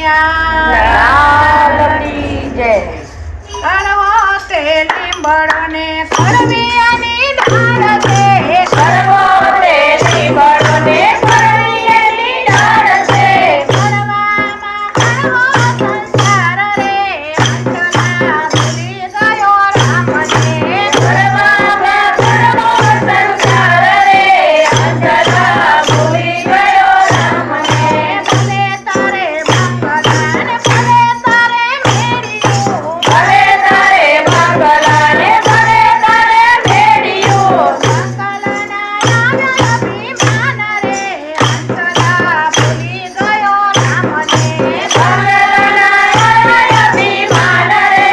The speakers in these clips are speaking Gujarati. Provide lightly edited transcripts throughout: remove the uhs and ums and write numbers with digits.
કનૈયા કરવો તે લીંબડો ને કરવિયાની ડાળ છે કરવો તે લીંબડો ને કરવિયાની ડાળ છે કરવામાં કરવો સંસાર રે અંતલા ભૂલી ગયો રામને કરવામાં કરવો સંસાર રે અંતલા ભૂલી ગયો રામને ભલે તારે મંગલાને ભલે તારે મેળ્યું ભલે તારે મંગલાને ભલે તારે મેળ્યું મંગલના આવ્યા અભિમાન રે અંતલા ભૂલી ગયો રામને મંગલના આવ્યા અભિમાન રે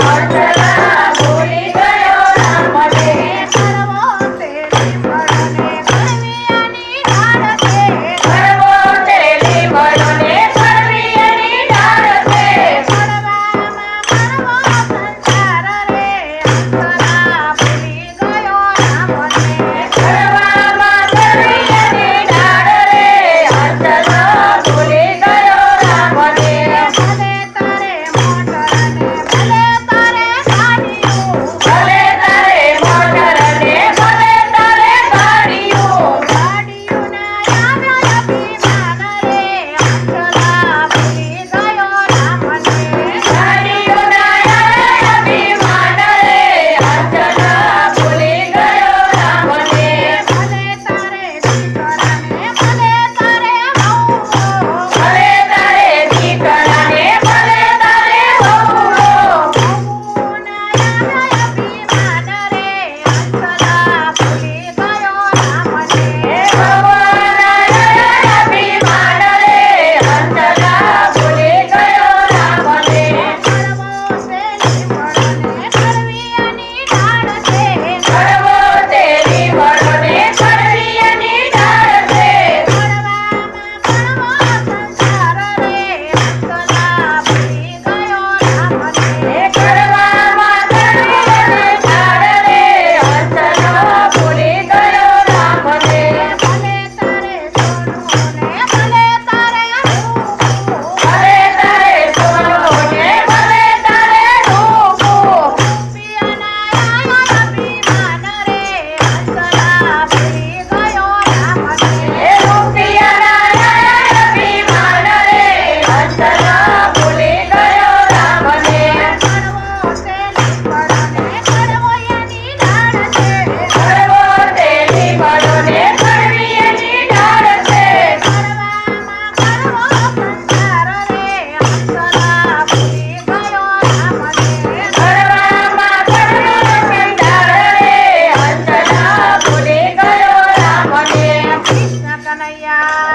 અંતલા ભૂલી ગયો રામને કરવો તે લીંબડોને કરવિયાની ડાળ છે કરવો તે લીંબડોને કરવિયાની ડાળ છે કરવામાં કરવો સંસાર રે અંતલા ભૂલી ગયો રામને કરવામાં કરવિયાની ડાળ રે અંતલા ભૂલી ગયો રામને ભલે તારે મોટરને ભલે તારે ગાડીયું ભલે તારે મોટરને ભલે તારે ગાડીયું ગાડીયુંના આવ્યા અભિમાન રે અંતલા ભૂલી ગયો રામને ગાડીયુંના આવ્યા અભિમાન રે અંતલા ભૂલી ગયો રામને ભલે તારે દીકરાને ભલે તારે વહુ ભલે તારે દીકરાને ભલે તારે વહુ વહુના આવ્યા અભિમાન રે અંતલા ભૂલી ગયો રામને વહુના આવ્યા અભિમાન રે અંતલા ભૂલી ગયો રામને કરવો તે લીંબડોને કરવિયાની ડાળ છે કરવો તે લીંબડોને કરવિયાની ડાળ છે કરવામાં કરવો સંસાર રે અંતલા ભૂલી ગયો રામને કરવામાં કરવો સંસાર રે અંતલા ભૂલી ગયો રામને ભલે તારે સોનુને ભલે તારે રૂપું ભલે તારે સોનુને ભલે તારે રૂપું રૂપિયાના આવ્યા અભિમાન રે અંતલા ભૂલી ગયો રામને રૂપિયાના આવ્યા અભિમાન રે અંતલા ભૂલી ગયો રામને કરવો તે લીંબડોને કરવિયાની ડાળ છે કરવો તે લીંબડોને કરવિયાની ડાળ છે કરવામાં કરવો સંસાર રે અંતલા ભૂલી ગયો રામને કરવામાં કરવો સંસાર રે અંતલા ભૂલી ગયો રામને કૃષ્ણ કનૈયા